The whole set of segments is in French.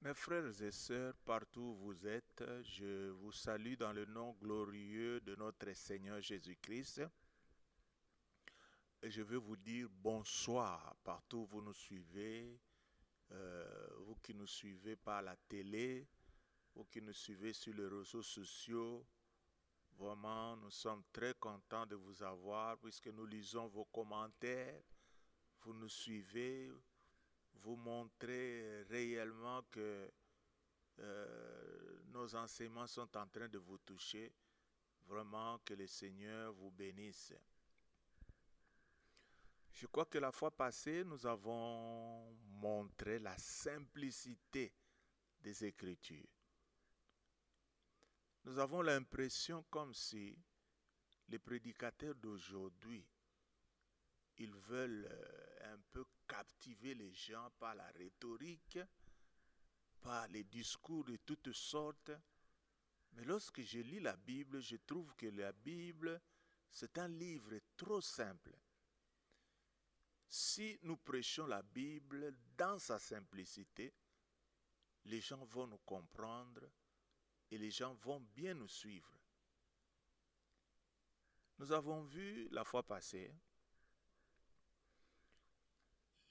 Mes frères et sœurs, partout où vous êtes, je vous salue dans le nom glorieux de notre Seigneur Jésus-Christ. Et je veux vous dire bonsoir partout où vous nous suivez, vous qui nous suivez par la télé, vous qui nous suivez sur les réseaux sociaux. Vraiment, nous sommes très contents de vous avoir puisque nous lisons vos commentaires, vous nous suivez, vous montrez réellement que nos enseignements sont en train de vous toucher. Vraiment que le Seigneur vous bénisse. Je crois que la fois passée, nous avons montré la simplicité des Écritures. Nous avons l'impression comme si les prédicateurs d'aujourd'hui, ils veulent un peu captiver les gens par la rhétorique, par les discours de toutes sortes. Mais lorsque je lis la Bible, je trouve que la Bible, c'est un livre trop simple. Si nous prêchons la Bible dans sa simplicité, les gens vont nous comprendre et les gens vont bien nous suivre. Nous avons vu la fois passée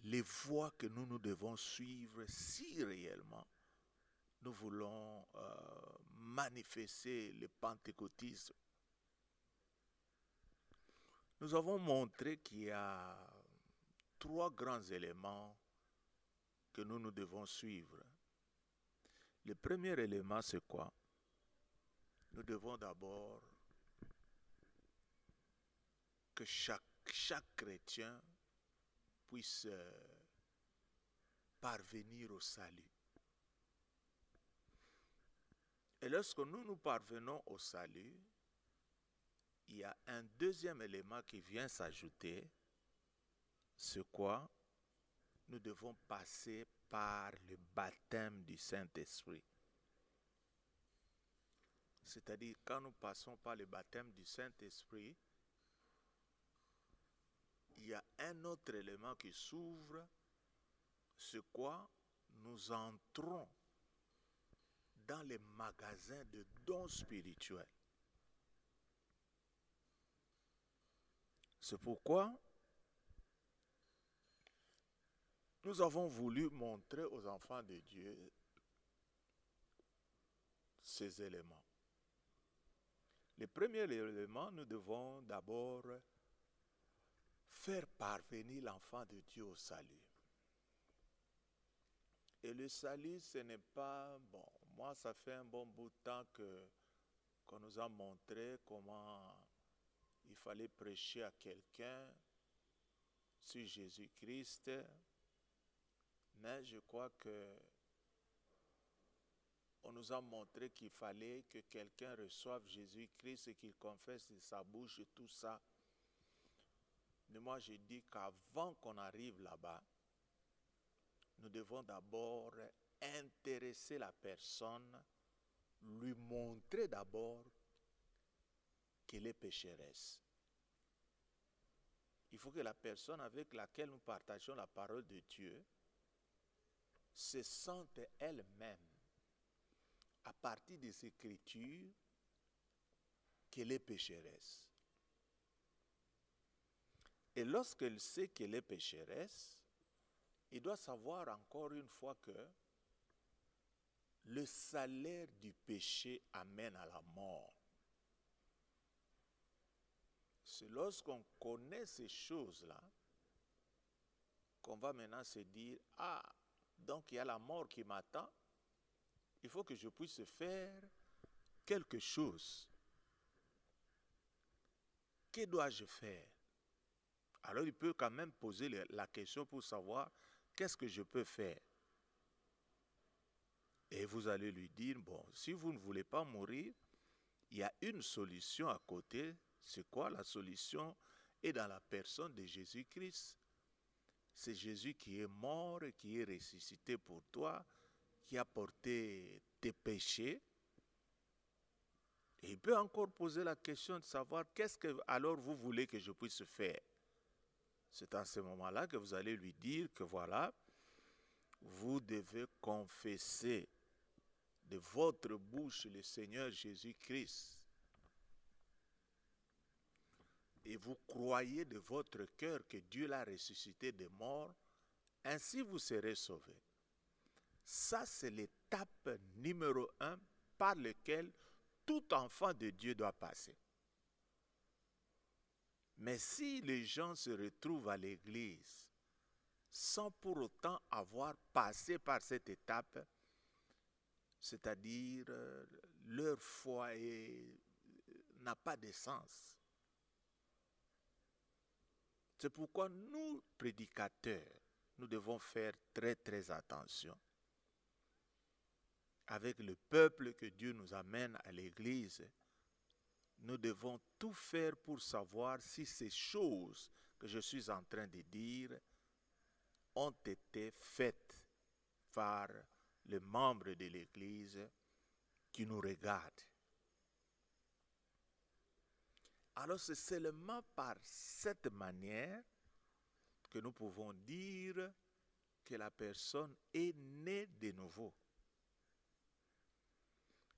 les voies que nous devons suivre si réellement nous voulons manifester le pentecôtisme. Nous avons montré qu'il y a 3 grands éléments que nous devons suivre. Le premier élément, c'est quoi? Nous devons d'abord que chaque chrétien puisse parvenir au salut. Et lorsque nous parvenons au salut, il y a un deuxième élément qui vient s'ajouter. C'est quoi? Nous devons passer par le baptême du Saint-Esprit. C'est-à-dire, quand nous passons par le baptême du Saint-Esprit, il y a un autre élément qui s'ouvre, c'est quoi? Nous entrons dans les magasins de dons spirituels. C'est pourquoi nous avons voulu montrer aux enfants de Dieu ces éléments. Le premier élément, nous devons d'abord faire parvenir l'enfant de Dieu au salut. Et le salut, ce n'est pas... Bon, moi, ça fait un bon bout de temps qu'on nous a montré comment il fallait prêcher à quelqu'un sur Jésus-Christ. Mais je crois que on nous a montré qu'il fallait que quelqu'un reçoive Jésus-Christ et qu'il confesse de sa bouche et tout ça. Mais moi, je dis qu'avant qu'on arrive là-bas, nous devons d'abord intéresser la personne, lui montrer d'abord qu'elle est pécheresse. Il faut que la personne avec laquelle nous partageons la parole de Dieu se sente elle-même, à partir des Écritures, qu'elle est pécheresse. Et lorsqu'elle sait qu'elle est pécheresse, il doit savoir encore une fois que le salaire du péché amène à la mort. C'est lorsqu'on connaît ces choses-là qu'on va maintenant se dire, ah, donc il y a la mort qui m'attend, il faut que je puisse faire quelque chose. Que dois-je faire? Alors il peut quand même poser la question pour savoir qu'est-ce que je peux faire. Et vous allez lui dire, bon, si vous ne voulez pas mourir, il y a une solution à côté. C'est quoi la solution? Et dans la personne de Jésus-Christ. c'est Jésus qui est mort et qui est ressuscité pour toi, qui a porté tes péchés. Et il peut encore poser la question de savoir qu'est-ce que alors vous voulez que je puisse faire. C'est à ce moment-là que vous allez lui dire que voilà, vous devez confesser de votre bouche le Seigneur Jésus-Christ. Et vous croyez de votre cœur que Dieu l'a ressuscité des morts, ainsi vous serez sauvés. Ça, c'est l'étape numéro 1 par laquelle tout enfant de Dieu doit passer. Mais si les gens se retrouvent à l'église sans pour autant avoir passé par cette étape, c'est-à-dire leur foi n'a pas de sens. C'est pourquoi nous, prédicateurs, nous devons faire très très attention avec le peuple que Dieu nous amène à l'église. Nous devons tout faire pour savoir si ces choses que je suis en train de dire ont été faites par les membres de l'église qui nous regardent. Alors c'est seulement par cette manière que nous pouvons dire que la personne est née de nouveau.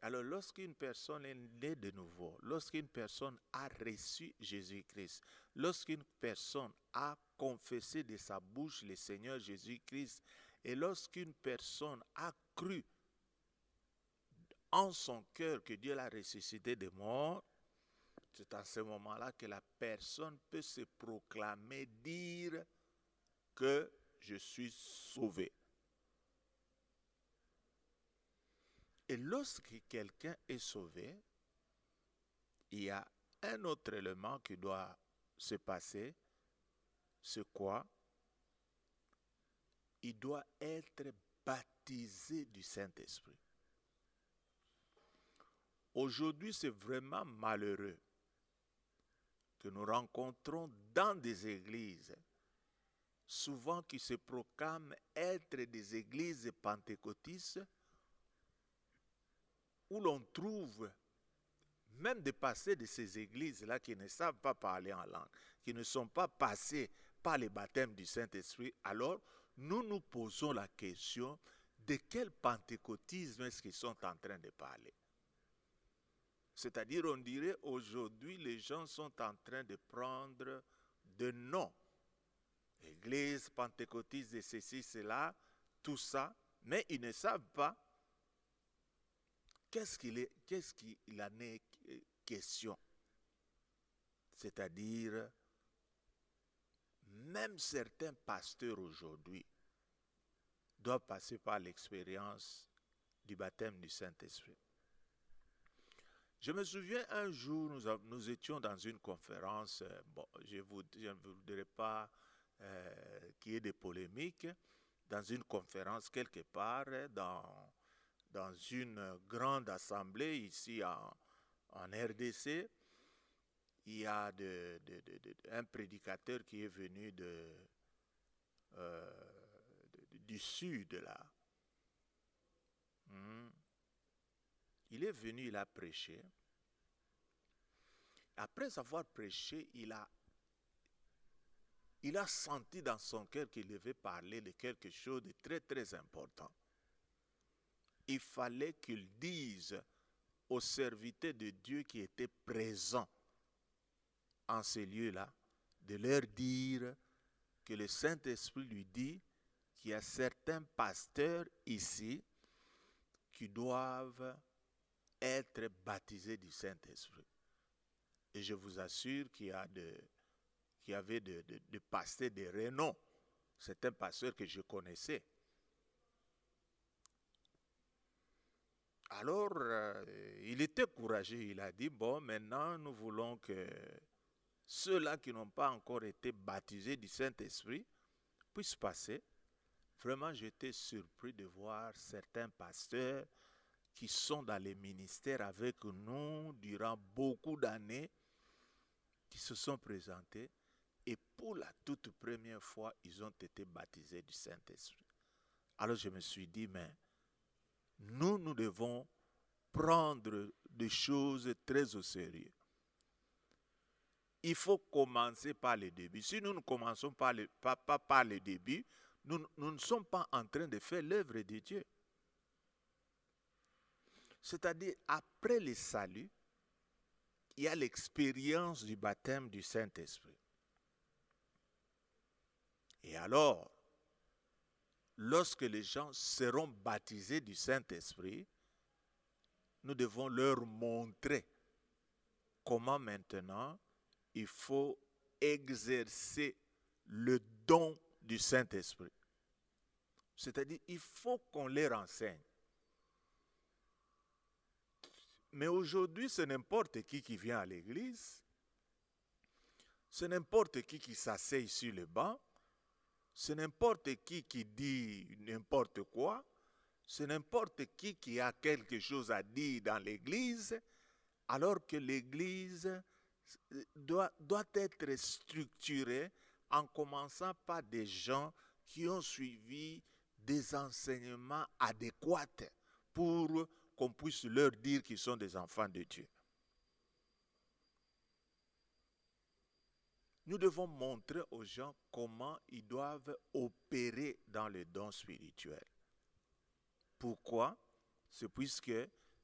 Alors lorsqu'une personne est née de nouveau, lorsqu'une personne a reçu Jésus-Christ, lorsqu'une personne a confessé de sa bouche le Seigneur Jésus-Christ, et lorsqu'une personne a cru en son cœur que Dieu l'a ressuscité des morts, c'est à ce moment-là que la personne peut se proclamer, dire que je suis sauvé. Et lorsque quelqu'un est sauvé, il y a un autre élément qui doit se passer. C'est quoi? Il doit être baptisé du Saint-Esprit. Aujourd'hui, c'est vraiment malheureux que nous rencontrons dans des églises, souvent qui se proclament être des églises pentecôtistes, où l'on trouve même des pasteurs de ces églises-là qui ne savent pas parler en langue, qui ne sont pas passés par le baptême du Saint-Esprit. Alors, nous nous posons la question de quel pentecôtisme est-ce qu'ils sont en train de parler. C'est-à-dire, on dirait aujourd'hui, les gens sont en train de prendre de noms. Église pentecôtiste de ceci, cela, tout ça, mais ils ne savent pas qu'est-ce qu'il en est question. C'est-à-dire, même certains pasteurs aujourd'hui doivent passer par l'expérience du baptême du Saint-Esprit. Je me souviens un jour, nous étions dans une conférence, bon, je ne vous dirai pas qu'il y ait des polémiques, dans une conférence quelque part, dans une grande assemblée ici en RDC, il y a un prédicateur qui est venu du sud là. Il est venu, il a prêché. Après avoir prêché, il a senti dans son cœur qu'il devait parler de quelque chose de très très important. Il fallait qu'il dise aux serviteurs de Dieu qui étaient présents en ces lieux-là, de leur dire que le Saint-Esprit lui dit qu'il y a certains pasteurs ici qui doivent être baptisés du Saint-Esprit. Et je vous assure qu'il y avait des pasteurs de renom. C'est un pasteur que je connaissais. Alors, il était courageux. Il a dit, bon, maintenant, nous voulons que ceux-là qui n'ont pas encore été baptisés du Saint-Esprit puissent passer. Vraiment, j'étais surpris de voir certains pasteurs qui sont dans les ministères avec nous durant beaucoup d'années, qui se sont présentés, Et pour la toute première fois, ils ont été baptisés du Saint-Esprit. Alors je me suis dit, mais nous devons prendre des choses très au sérieux. Il faut commencer par le début. Si nous ne commençons pas par le début, nous ne sommes pas en train de faire l'œuvre de Dieu. C'est-à-dire, après le salut, il y a l'expérience du baptême du Saint-Esprit. Et alors, lorsque les gens seront baptisés du Saint-Esprit, nous devons leur montrer comment maintenant il faut exercer le don du Saint-Esprit. C'est-à-dire, il faut qu'on les renseigne. Mais aujourd'hui, c'est n'importe qui vient à l'église. C'est n'importe qui s'assied sur le banc. C'est n'importe qui dit n'importe quoi. C'est n'importe qui a quelque chose à dire dans l'église, alors que l'église doit être structurée en commençant par des gens qui ont suivi des enseignements adéquats pour qu'on puisse leur dire qu'ils sont des enfants de Dieu. Nous devons montrer aux gens comment ils doivent opérer dans le don spirituel. Pourquoi? C'est puisque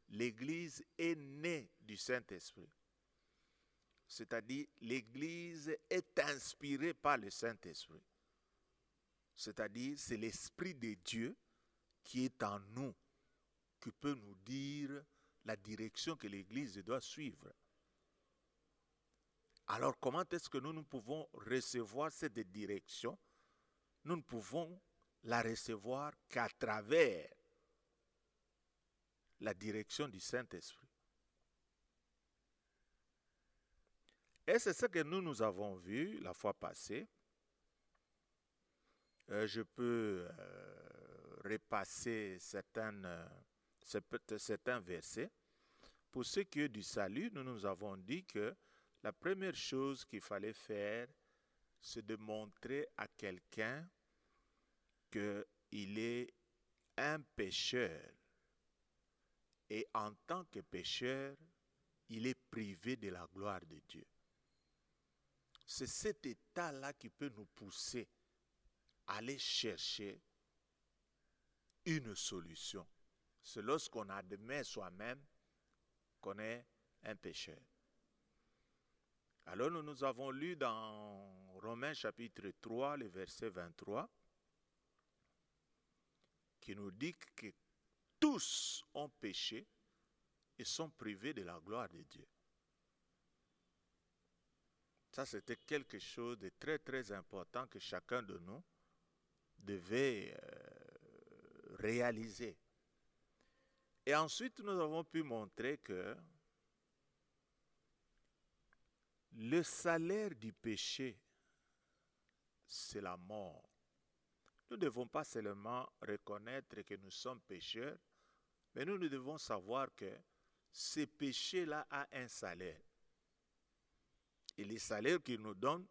l'Église est née du Saint-Esprit. C'est-à-dire, l'Église est inspirée par le Saint-Esprit. C'est-à-dire, c'est l'Esprit de Dieu qui est en nous, qui peut nous dire la direction que l'Église doit suivre. Alors, comment est-ce que nous pouvons recevoir cette direction? Nous ne pouvons la recevoir qu'à travers la direction du Saint-Esprit. Et c'est ce que nous avons vu la fois passée. Je peux repasser certains versets. Pour ce qui est du salut, nous avons dit que la première chose qu'il fallait faire, c'est de montrer à quelqu'un qu'il est un pécheur. Et en tant que pécheur, il est privé de la gloire de Dieu. C'est cet état-là qui peut nous pousser à aller chercher une solution. C'est lorsqu'on admet soi-même qu'on est un pécheur. Alors nous avons lu dans Romains chapitre 3, le verset 23, qui nous dit que tous ont péché et sont privés de la gloire de Dieu. Ça, c'était quelque chose de très, très important que chacun de nous devait réaliser. Et ensuite, nous avons pu montrer que le salaire du péché, c'est la mort. Nous ne devons pas seulement reconnaître que nous sommes pécheurs, mais nous devons savoir que ce péché-là a un salaire. Et le salaire qu'il nous donne,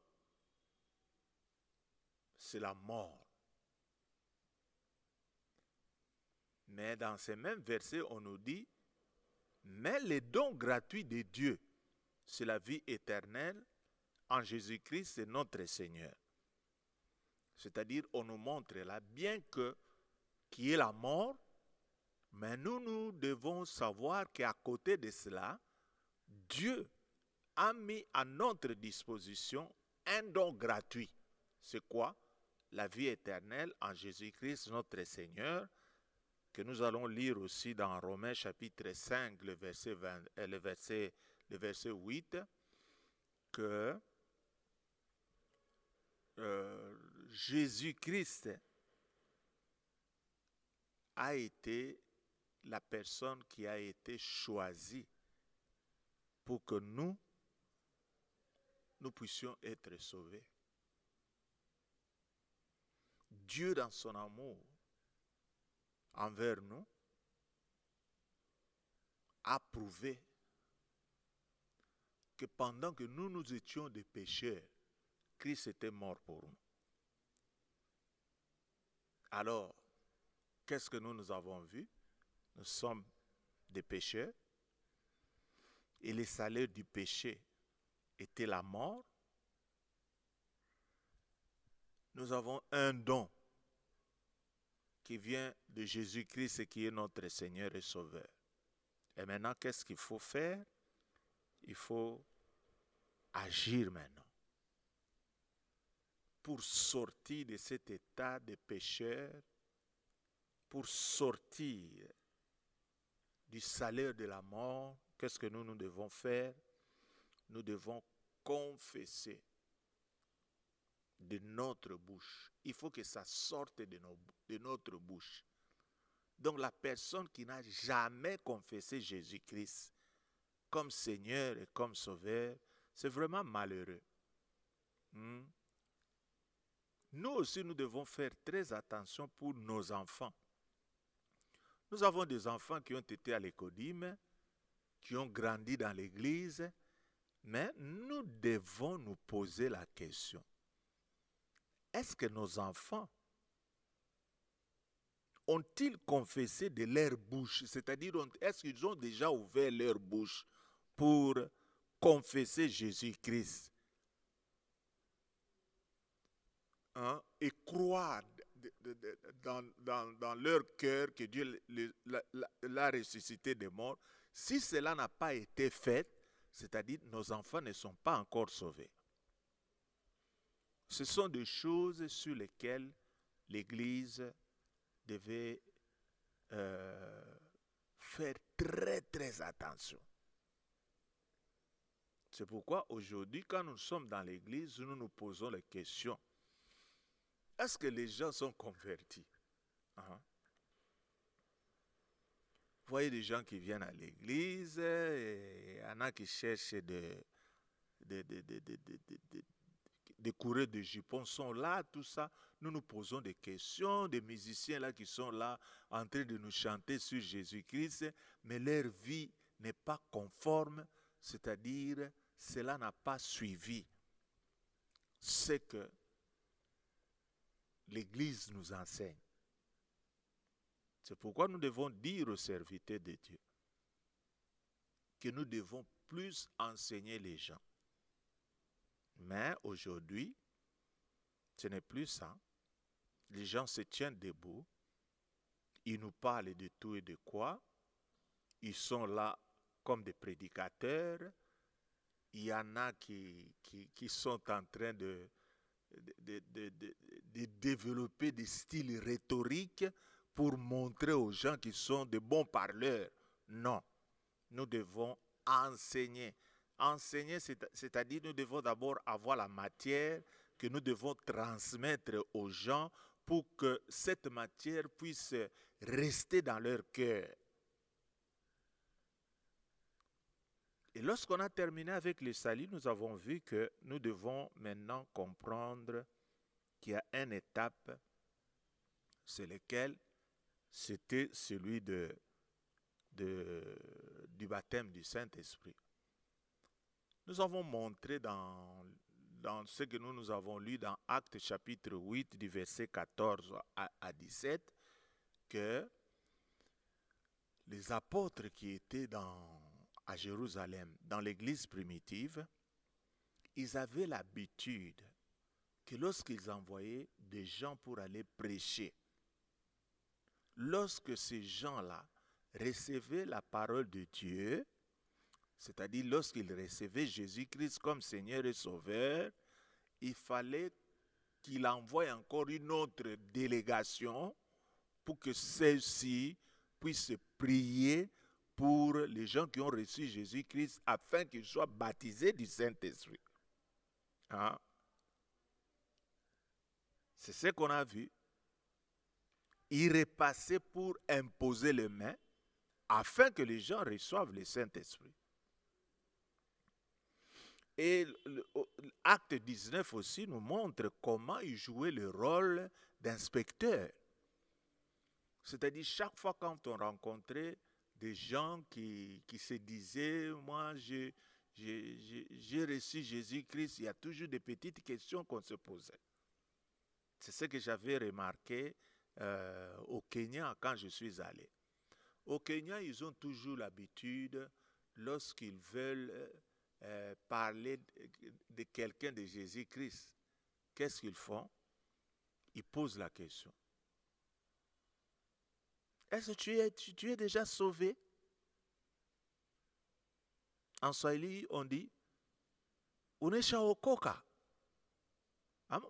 c'est la mort. Mais dans ces mêmes versets, on nous dit, mais le don gratuit de Dieu, c'est la vie éternelle en Jésus-Christ, notre Seigneur. C'est-à-dire, on nous montre là, bien que qui est la mort, mais nous devons savoir qu'à côté de cela, Dieu a mis à notre disposition un don gratuit. C'est quoi? La vie éternelle en Jésus-Christ, notre Seigneur, que nous allons lire aussi dans Romains chapitre 5, le verset 8, que Jésus-Christ a été la personne qui a été choisie pour que nous puissions être sauvés. Dieu, dans son amour envers nous, a prouvé que pendant que nous étions des pécheurs, Christ était mort pour nous. Alors, qu'est-ce que nous avons vu? Nous sommes des pécheurs et le salaire du péché était la mort. Nous avons un don qui vient de Jésus-Christ et qui est notre Seigneur et Sauveur. Et maintenant, qu'est-ce qu'il faut faire? Il faut agir maintenant pour sortir de cet état de pécheur, pour sortir du salaire de la mort. Qu'est-ce que nous devons faire? Nous devons confesser de notre bouche. Il faut que ça sorte de notre bouche. Donc la personne qui n'a jamais confessé Jésus-Christ comme Seigneur et comme Sauveur, c'est vraiment malheureux. Nous aussi, nous devons faire très attention pour nos enfants. Nous avons des enfants qui ont été à l'écodime, qui ont grandi dans l'église, mais nous devons nous poser la question. Est-ce que nos enfants ont-ils confessé de leur bouche? C'est-à-dire, est-ce qu'ils ont déjà ouvert leur bouche pour confesser Jésus-Christ? Et croire dans leur cœur que Dieu l'a ressuscité des morts. Si cela n'a pas été fait, c'est-à-dire nos enfants ne sont pas encore sauvés. Ce sont des choses sur lesquelles l'Église devait faire très très attention. C'est pourquoi aujourd'hui, quand nous sommes dans l'Église, nous nous posons la question. Est-ce que les gens sont convertis? Vous voyez des gens qui viennent à l'église, il y en a qui cherchent des coureurs de jupons sont là, tout ça. Nous nous posons des questions, des musiciens là qui sont là en train de nous chanter sur Jésus-Christ, mais leur vie n'est pas conforme, c'est-à-dire cela n'a pas suivi ce que l'Église nous enseigne. C'est pourquoi nous devons dire aux serviteurs de Dieu que nous devons plus enseigner les gens. Mais aujourd'hui, ce n'est plus ça. Les gens se tiennent debout, ils nous parlent de tout et de quoi, ils sont là comme des prédicateurs, il y en a qui sont en train de développer des styles rhétoriques pour montrer aux gens qui sont de bons parleurs. Non, nous devons enseigner. Enseigner, c'est-à-dire nous devons d'abord avoir la matière que nous devons transmettre aux gens pour que cette matière puisse rester dans leur cœur. Et lorsqu'on a terminé avec le salut, nous avons vu que nous devons maintenant comprendre qu'il y a une étape, c'est laquelle c'était celui du baptême du Saint-Esprit. Nous avons montré dans ce que nous avons lu dans Actes chapitre 8, du verset 14 à 17, que les apôtres qui étaient à Jérusalem, dans l'église primitive, ils avaient l'habitude que lorsqu'ils envoyaient des gens pour aller prêcher, lorsque ces gens-là recevaient la parole de Dieu, c'est-à-dire lorsqu'ils recevaient Jésus-Christ comme Seigneur et Sauveur, il fallait qu'il envoie encore une autre délégation pour que celle-ci puisse prier pour les gens qui ont reçu Jésus-Christ afin qu'ils soient baptisés du Saint-Esprit. C'est ce qu'on a vu. Il repassait pour imposer les mains afin que les gens reçoivent le Saint-Esprit. Et l'acte 19 aussi nous montre comment il jouait le rôle d'inspecteur. C'est-à-dire chaque fois quand on rencontrait des gens qui se disaient « moi j'ai reçu Jésus-Christ, il y a toujours des petites questions qu'on se posait. C'est ce que j'avais remarqué au Kenya quand je suis allé. Au Kenya, ils ont toujours l'habitude, lorsqu'ils veulent parler de quelqu'un de Jésus-Christ, qu'est-ce qu'ils font? Ils posent la question. Est-ce que tu es déjà sauvé? En Swahili, on dit Uneshaokoka.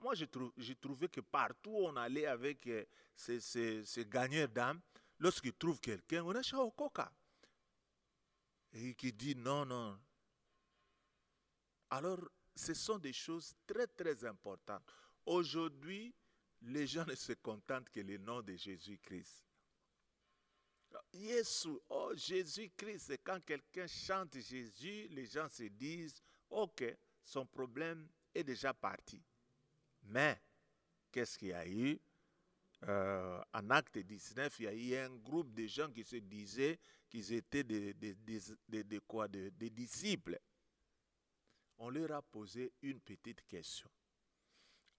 Moi, j'ai trouvé que partout où on allait avec ces gagneurs d'âme, lorsqu'ils trouvent quelqu'un, Uneshaokoka. Et qui dit non, non. Alors, ce sont des choses très, très importantes. Aujourd'hui, les gens ne se contentent que le nom de Jésus-Christ. Jésus, oh Jésus-Christ, et quand quelqu'un chante Jésus, les gens se disent, ok, son problème est déjà parti. Mais, qu'est-ce qu'il y a eu? En Acte 19, il y a eu un groupe de gens qui se disaient qu'ils étaient des disciples. On leur a posé une petite question.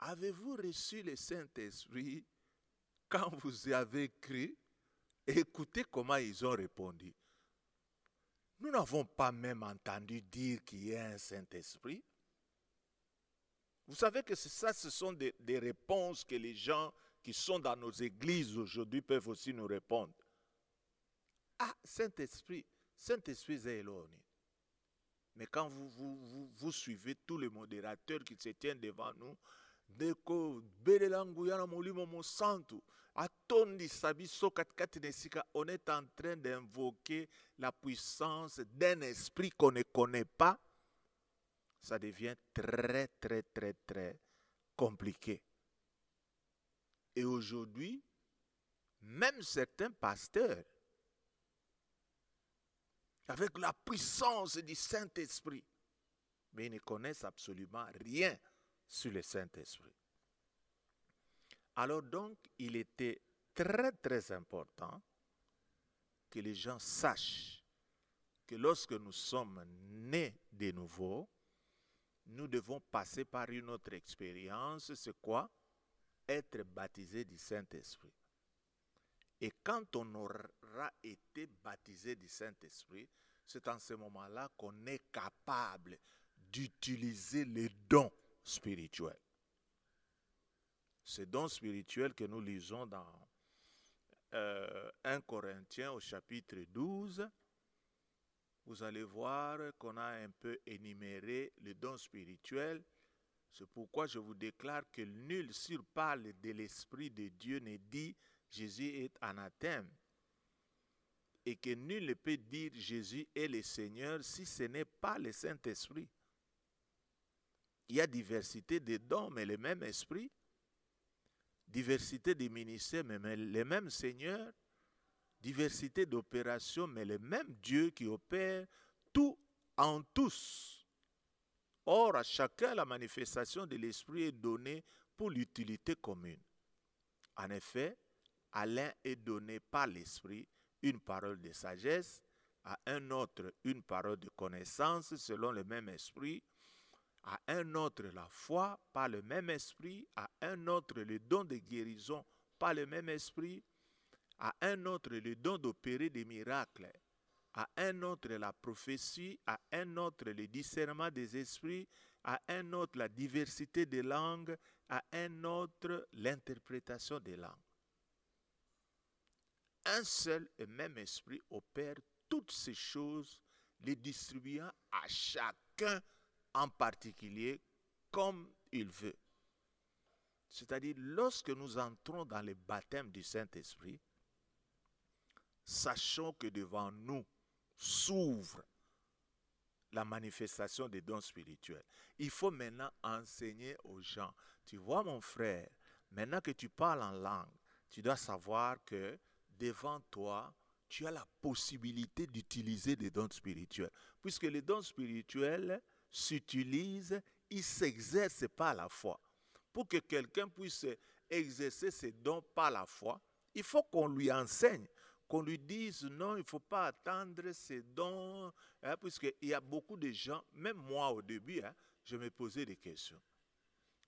Avez-vous reçu le Saint-Esprit quand vous avez cru? Écoutez comment ils ont répondu. Nous n'avons pas même entendu dire qu'il y a un Saint-Esprit. Vous savez que ça, ce sont des réponses que les gens qui sont dans nos églises aujourd'hui peuvent aussi nous répondre. Ah, Saint-Esprit, Saint-Esprit c'est Elohim. Mais quand vous suivez tous les modérateurs qui se tiennent devant nous, on est en train d'invoquer la puissance d'un esprit qu'on ne connaît pas. Ça devient très, très, très, très compliqué. Et aujourd'hui, même certains pasteurs, avec la puissance du Saint-Esprit, mais ils ne connaissent absolument rien sur le Saint-Esprit. Alors donc, il était très très important que les gens sachent que lorsque nous sommes nés de nouveau, nous devons passer par une autre expérience. C'est quoi? Être baptisé du Saint-Esprit. Et quand on aura été baptisé du Saint-Esprit, c'est en ce moment-là qu'on est capable d'utiliser les dons spirituels. Ces dons spirituels que nous lisons dans 1 Corinthiens au chapitre 12, vous allez voir qu'on a un peu énuméré les dons spirituels. C'est pourquoi je vous déclare que nul s'il parle de l'Esprit de Dieu ne dit Jésus est anathème, et que nul ne peut dire Jésus est le Seigneur si ce n'est pas le Saint-Esprit. Il y a diversité de dons, mais le même Esprit. Diversité de ministères, mais le même Seigneur. Diversité d'opérations, mais le même Dieu qui opère tout en tous. Or, à chacun, la manifestation de l'Esprit est donnée pour l'utilité commune. En effet, à l'un est donné par l'Esprit une parole de sagesse, à un autre une parole de connaissance selon le même Esprit, à un autre la foi par le même Esprit, à un autre le don de guérison par le même Esprit, à un autre le don d'opérer des miracles, à un autre la prophétie, à un autre le discernement des esprits, à un autre la diversité des langues, à un autre l'interprétation des langues. Un seul et même esprit opère toutes ces choses, les distribuant à chacun en particulier comme il veut. C'est-à-dire, lorsque nous entrons dans le baptême du Saint-Esprit, sachons que devant nous s'ouvre la manifestation des dons spirituels. Il faut maintenant enseigner aux gens. Tu vois mon frère, maintenant que tu parles en langue, tu dois savoir que devant toi, tu as la possibilité d'utiliser des dons spirituels. Puisque les dons spirituels s'utilisent, ils s'exercent par la foi. Pour que quelqu'un puisse exercer ses dons par la foi, il faut qu'on lui enseigne qu'on lui dise non, il ne faut pas attendre ces dons, hein, puisqu'il y a beaucoup de gens, même moi au début, hein, je me posais des questions.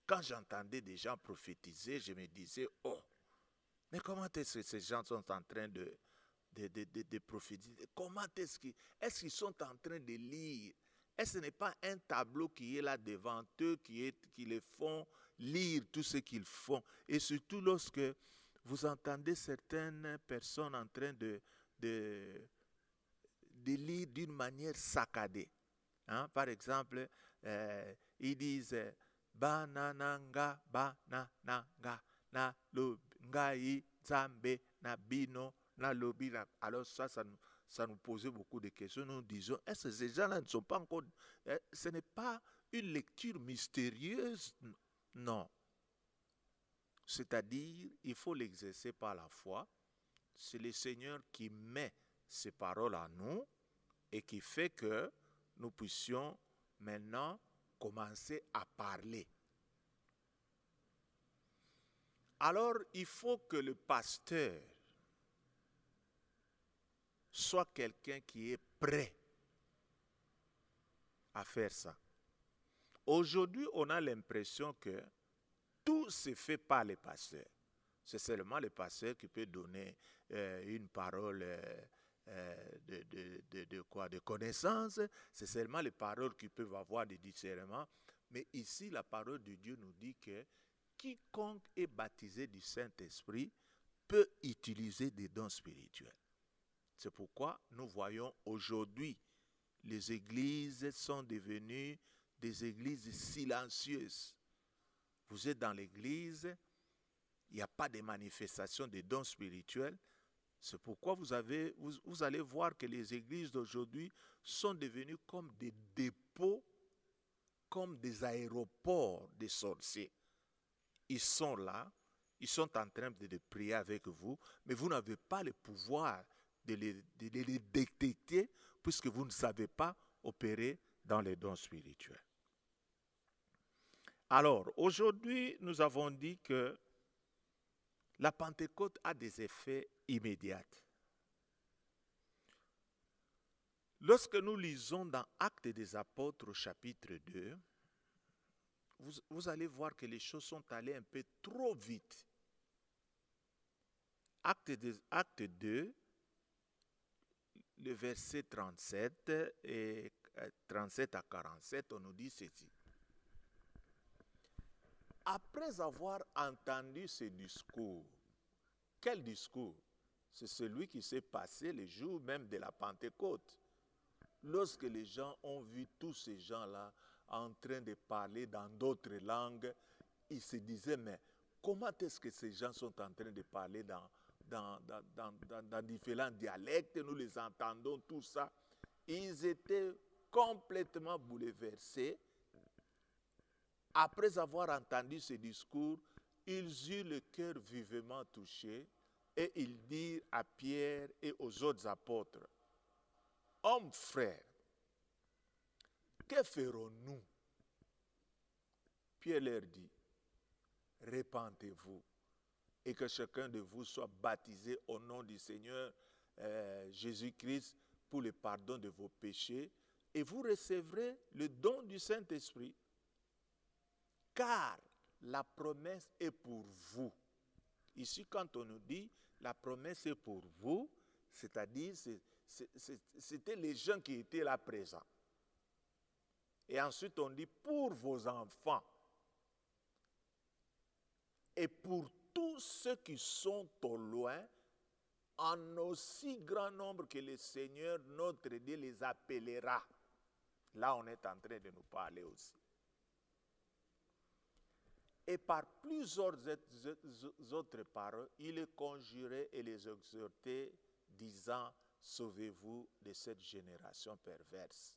Quand j'entendais des gens prophétiser, je me disais, oh, mais comment est-ce que ces gens sont en train de prophétiser? Comment est-ce qu'ils sont en train de lire? Est-ce que ce n'est pas un tableau qui est là devant eux, qui les font lire tout ce qu'ils font? Et surtout lorsque vous entendez certaines personnes en train de lire d'une manière saccadée. Hein? Par exemple, ils disent banananga, banananga, na ngai, zambe, na bino, na lobi. Alors ça nous posait beaucoup de questions. Nous disons, est-ce que ces gens-là ne sont pas encore... ce n'est pas une lecture mystérieuse? Non. C'est-à-dire, il faut l'exercer par la foi. C'est le Seigneur qui met ces paroles en nous et qui fait que nous puissions maintenant commencer à parler. Alors, il faut que le pasteur soit quelqu'un qui est prêt à faire ça. Aujourd'hui, on a l'impression que tout se fait par les pasteurs. C'est seulement le pasteur qui peut donner une parole de connaissance. C'est seulement les paroles qui peuvent avoir des discernements. Mais ici, la parole de Dieu nous dit que quiconque est baptisé du Saint-Esprit peut utiliser des dons spirituels. C'est pourquoi nous voyons aujourd'hui, les églises sont devenues des églises silencieuses. Vous êtes dans l'église, il n'y a pas de manifestation de dons spirituels. C'est pourquoi vous allez voir que les églises d'aujourd'hui sont devenues comme des dépôts, comme des aéroports des sorciers. Ils sont là, ils sont en train de prier avec vous, mais vous n'avez pas le pouvoir de les détecter puisque vous ne savez pas opérer dans les dons spirituels. Alors, aujourd'hui, nous avons dit que la Pentecôte a des effets immédiats. Lorsque nous lisons dans Actes des Apôtres au chapitre 2, vous allez voir que les choses sont allées un peu trop vite. Acte 2, le verset 37 et 37 à 47, on nous dit ceci. Après avoir entendu ce discours, quel discours? C'est celui qui s'est passé le jour même de la Pentecôte. Lorsque les gens ont vu tous ces gens-là en train de parler dans d'autres langues, ils se disaient, mais comment est-ce que ces gens sont en train de parler dans différents dialectes? Nous les entendons, tout ça. Ils étaient complètement bouleversés. Après avoir entendu ce discours, ils eurent le cœur vivement touché et ils dirent à Pierre et aux autres apôtres, « Hommes frères, que ferons-nous » Pierre leur dit, « Repentez-vous et que chacun de vous soit baptisé au nom du Seigneur Jésus-Christ pour le pardon de vos péchés et vous recevrez le don du Saint-Esprit. Car la promesse est pour vous. » Ici, quand on nous dit la promesse est pour vous, c'est-à-dire c'était les gens qui étaient là présents. Et ensuite, on dit pour vos enfants et pour tous ceux qui sont au loin, en aussi grand nombre que le Seigneur, notre Dieu, les appellera. Là, on est en train de nous parler aussi. Et par plusieurs autres paroles, il les conjurait et les exhortait, disant, sauvez-vous de cette génération perverse.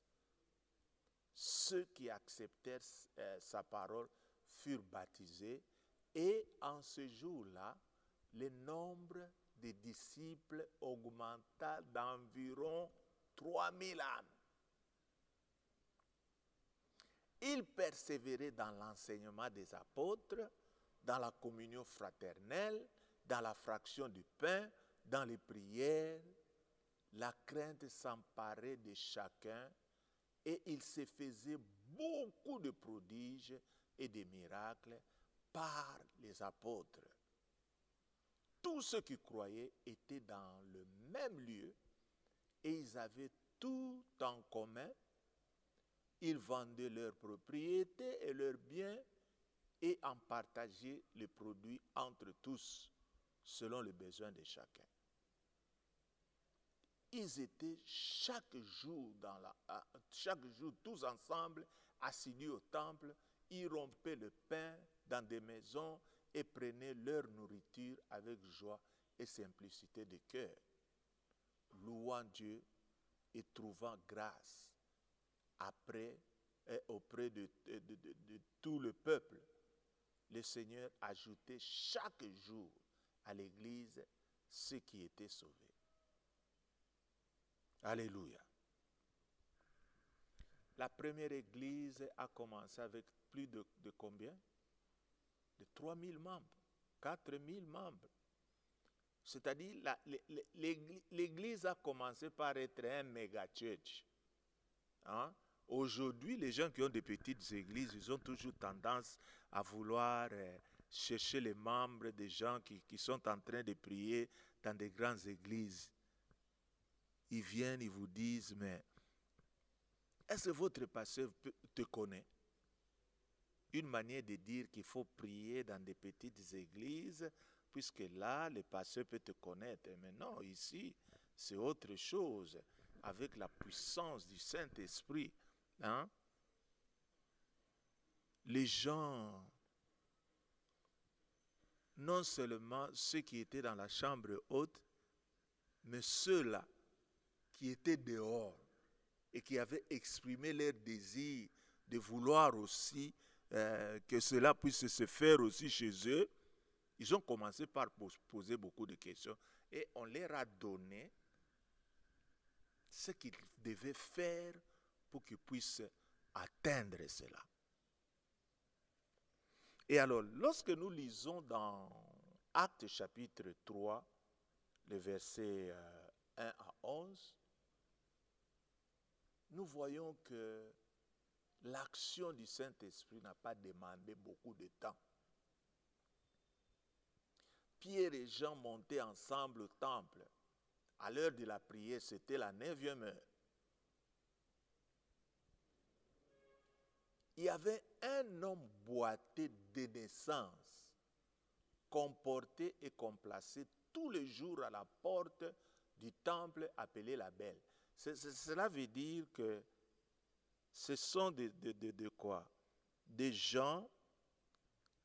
Ceux qui acceptèrent sa parole furent baptisés, et en ce jour-là, le nombre des disciples augmenta d'environ 3000 âmes. Ils persévéraient dans l'enseignement des apôtres, dans la communion fraternelle, dans la fraction du pain, dans les prières, la crainte s'emparait de chacun et il se faisait beaucoup de prodiges et de miracles par les apôtres. Tous ceux qui croyaient étaient dans le même lieu et ils avaient tout en commun. Ils vendaient leurs propriétés et leurs biens et en partageaient les produits entre tous, selon les besoins de chacun. Ils étaient chaque jour tous ensemble, assidus au temple. Ils rompaient le pain dans des maisons et prenaient leur nourriture avec joie et simplicité de cœur, louant Dieu et trouvant grâce auprès de tout le peuple. Le Seigneur ajoutait chaque jour à l'Église ceux qui étaient sauvés. Alléluia. La première Église a commencé avec plus de combien? De 3000 membres, 4000 membres. C'est-à-dire, l'Église a commencé par être un méga church. Hein? Aujourd'hui, les gens qui ont des petites églises, ils ont toujours tendance à vouloir chercher les membres des gens qui sont en train de prier dans des grandes églises. Ils viennent, ils vous disent, mais est-ce que votre pasteur te connaît? Une manière de dire qu'il faut prier dans des petites églises, puisque là, le pasteur peut te connaître. Mais non, ici, c'est autre chose, avec la puissance du Saint-Esprit. Hein? Les gens, non seulement ceux qui étaient dans la chambre haute, mais ceux-là qui étaient dehors et qui avaient exprimé leur désir de vouloir aussi que cela puisse se faire aussi chez eux, ils ont commencé par poser beaucoup de questions et on leur a donné ce qu'ils devaient faire pour qu'ils puissent atteindre cela. Et alors, lorsque nous lisons dans Actes chapitre 3, les versets 1 à 11, nous voyons que l'action du Saint-Esprit n'a pas demandé beaucoup de temps. Pierre et Jean montaient ensemble au temple. À l'heure de la prière, c'était la 9e heure. Il y avait un homme boiteux de naissance, comporté et complacé tous les jours à la porte du temple appelé la Belle. Cela veut dire que ce sont de quoi? Des gens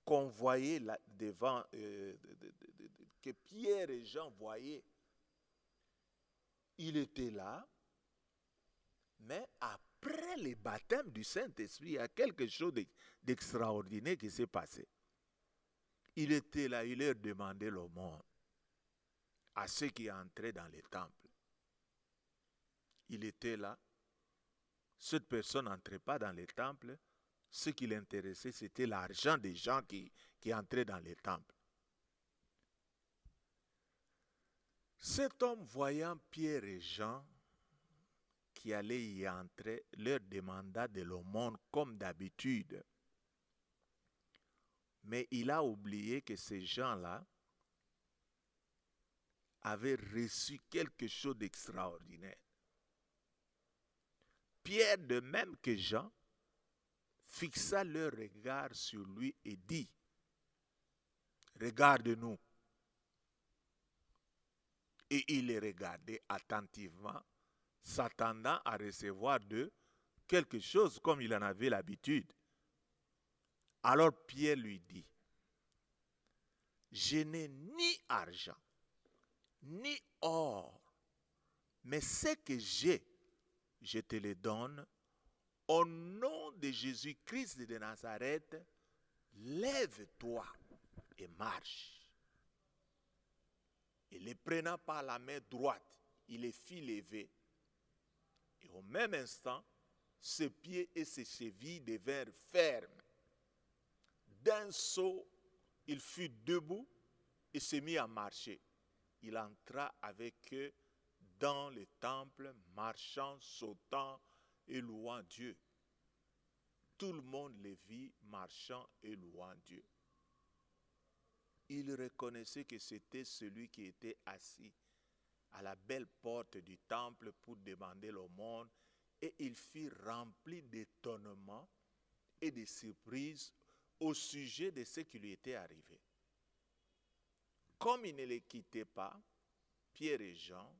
convoyés là devant, que Pierre et Jean voyaient. Il était là, mais après le baptême du Saint-Esprit, il y a quelque chose d'extraordinaire qui s'est passé. Il était là, il leur demandait l'aumône à ceux qui entraient dans les temples. Il était là. Cette personne n'entrait pas dans les temples. Ce qui l'intéressait, c'était l'argent des gens qui entraient dans les temples. Cet homme, voyant Pierre et Jean qui allaient y entrer, leur demanda de l'aumône comme d'habitude. Mais il a oublié que ces gens-là avaient reçu quelque chose d'extraordinaire. Pierre, de même que Jean, fixa leur regard sur lui et dit, « Regarde-nous. » Et il les regardait attentivement, s'attendant à recevoir d'eux quelque chose comme il en avait l'habitude. Alors Pierre lui dit, « Je n'ai ni argent, ni or, mais ce que j'ai, je te le donne. Au nom de Jésus-Christ de Nazareth, lève-toi et marche. » Et les prenant par la main droite, il les fit lever. Et au même instant, ses pieds et ses chevilles devinrent fermes. D'un saut, il fut debout et se mit à marcher. il entra avec eux dans le temple, marchant, sautant et louant Dieu. Tout le monde les vit marchant et louant Dieu. Il reconnaissait que c'était celui qui était assis à la belle porte du temple pour demander l'aumône, et il fut rempli d'étonnement et de surprise au sujet de ce qui lui était arrivé. Comme il ne les quittait pas, Pierre et Jean,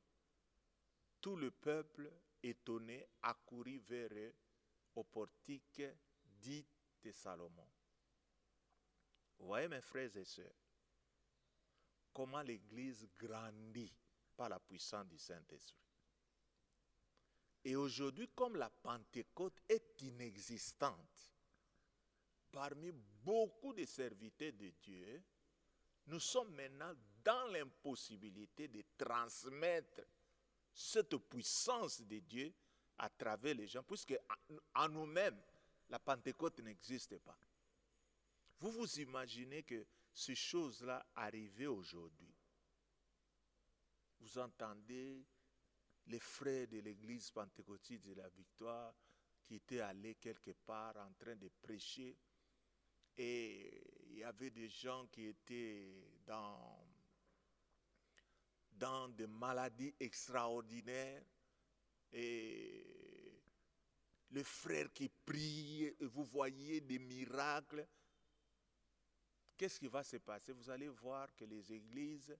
tout le peuple étonné accourut vers eux au portique dit de Salomon. Vous voyez, mes frères et sœurs, comment l'Église grandit par la puissance du Saint-Esprit. Et aujourd'hui, comme la Pentecôte est inexistante, parmi beaucoup de serviteurs de Dieu, nous sommes maintenant dans l'impossibilité de transmettre cette puissance de Dieu à travers les gens, puisque en nous-mêmes, la Pentecôte n'existe pas. Vous vous imaginez que ces choses-là arrivaient aujourd'hui. Vous entendez les frères de l'église pentecôtiste de la Victoire qui étaient allés quelque part en train de prêcher, et il y avait des gens qui étaient dans des maladies extraordinaires, et les frères qui prient, et vous voyez des miracles. Qu'est-ce qui va se passer? Vous allez voir que les églises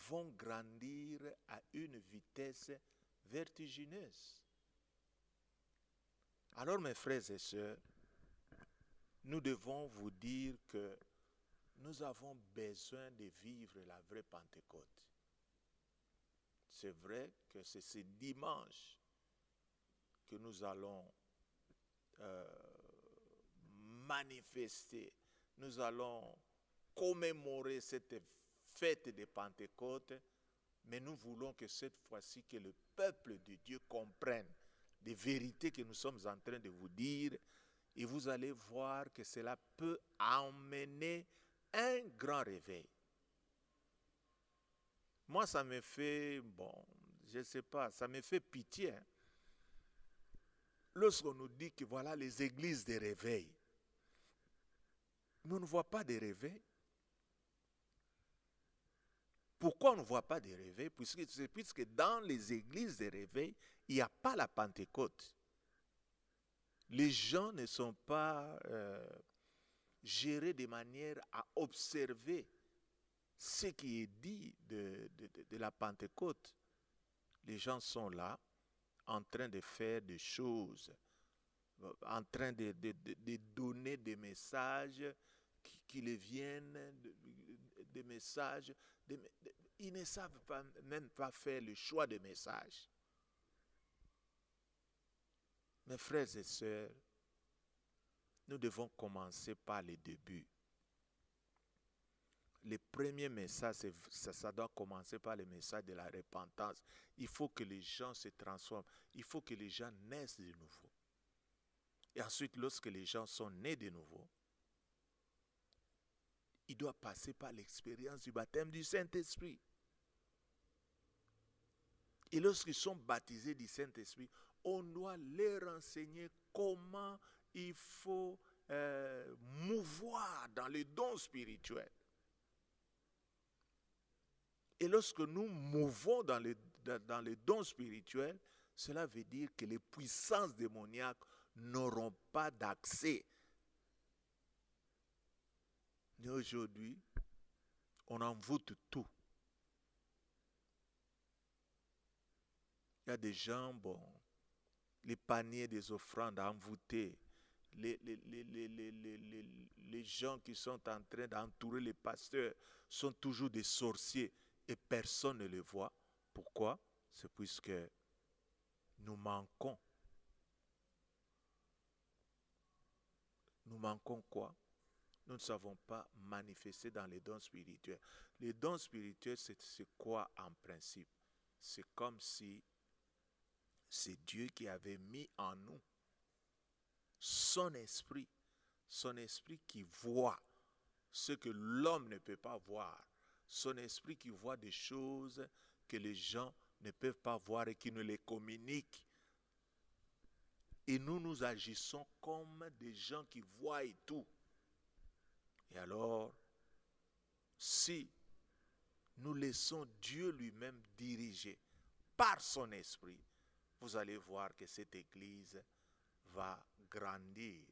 vont grandir à une vitesse vertigineuse. Alors, mes frères et sœurs, nous devons vous dire que nous avons besoin de vivre la vraie Pentecôte. C'est vrai que c'est ce dimanche que nous allons manifester, nous allons commémorer cette fête de Pentecôte, mais nous voulons que cette fois-ci, que le peuple de Dieu comprenne les vérités que nous sommes en train de vous dire, et vous allez voir que cela peut emmener un grand réveil. Moi, ça me fait, je ne sais pas, ça me fait pitié. Lorsqu'on nous dit que voilà les églises de réveil, mais on ne voit pas de réveil. Pourquoi on ne voit pas de réveil? Puisque dans les églises de réveil, il n'y a pas la Pentecôte. Les gens ne sont pas gérés de manière à observer ce qui est dit de la Pentecôte. Les gens sont là, en train de faire des choses, en train de donner des messages qui les viennent, des messages. Ils ne savent même pas faire le choix des messages. Mes frères et sœurs, nous devons commencer par le début. Le premier message, ça doit commencer par le message de la repentance. Il faut que les gens se transforment. Il faut que les gens naissent de nouveau. Et ensuite, lorsque les gens sont nés de nouveau, ils doivent passer par l'expérience du baptême du Saint-Esprit. Et lorsqu'ils sont baptisés du Saint-Esprit, on doit leur enseigner comment il faut mouvoir dans les dons spirituels. Et lorsque nous mouvons dans les dons spirituels, cela veut dire que les puissances démoniaques n'auront pas d'accès. Mais aujourd'hui, on envoûte tout. Il y a des gens, les paniers des offrandes envoûtés, les gens qui sont en train d'entourer les pasteurs sont toujours des sorciers et personne ne les voit. Pourquoi? C'est puisque nous manquons. Nous manquons quoi? Nous ne savons pas manifester dans les dons spirituels. Les dons spirituels, c'est quoi en principe? C'est comme si c'est Dieu qui avait mis en nous son esprit qui voit ce que l'homme ne peut pas voir, Son esprit qui voit des choses que les gens ne peuvent pas voir et qui nous les communique. Et nous agissons comme des gens qui voient et tout. Et alors, si nous laissons Dieu lui-même diriger par son esprit, vous allez voir que cette église va grandir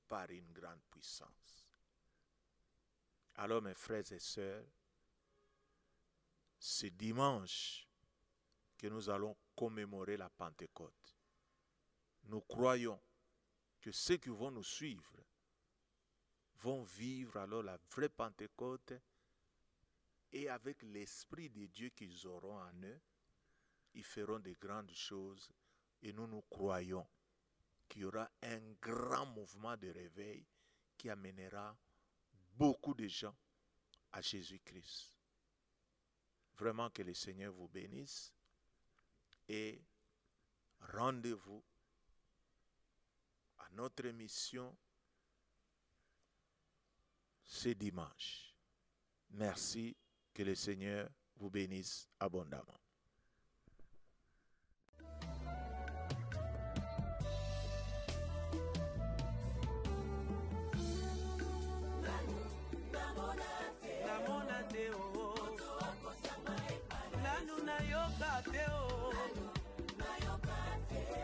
par une grande puissance. Alors mes frères et sœurs, ce dimanche que nous allons commémorer la Pentecôte, nous croyons que ceux qui vont nous suivre vont vivre alors la vraie Pentecôte et avec l'Esprit de Dieu qu'ils auront en eux, ils feront de grandes choses et nous croyons qu'il y aura un grand mouvement de réveil qui amènera beaucoup de gens à Jésus-Christ. Vraiment que le Seigneur vous bénisse et rendez-vous à notre émission ce dimanche. Merci, que le Seigneur vous bénisse abondamment.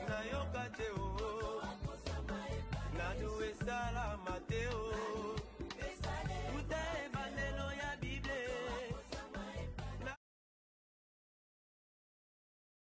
Nayoka te o, nanu esala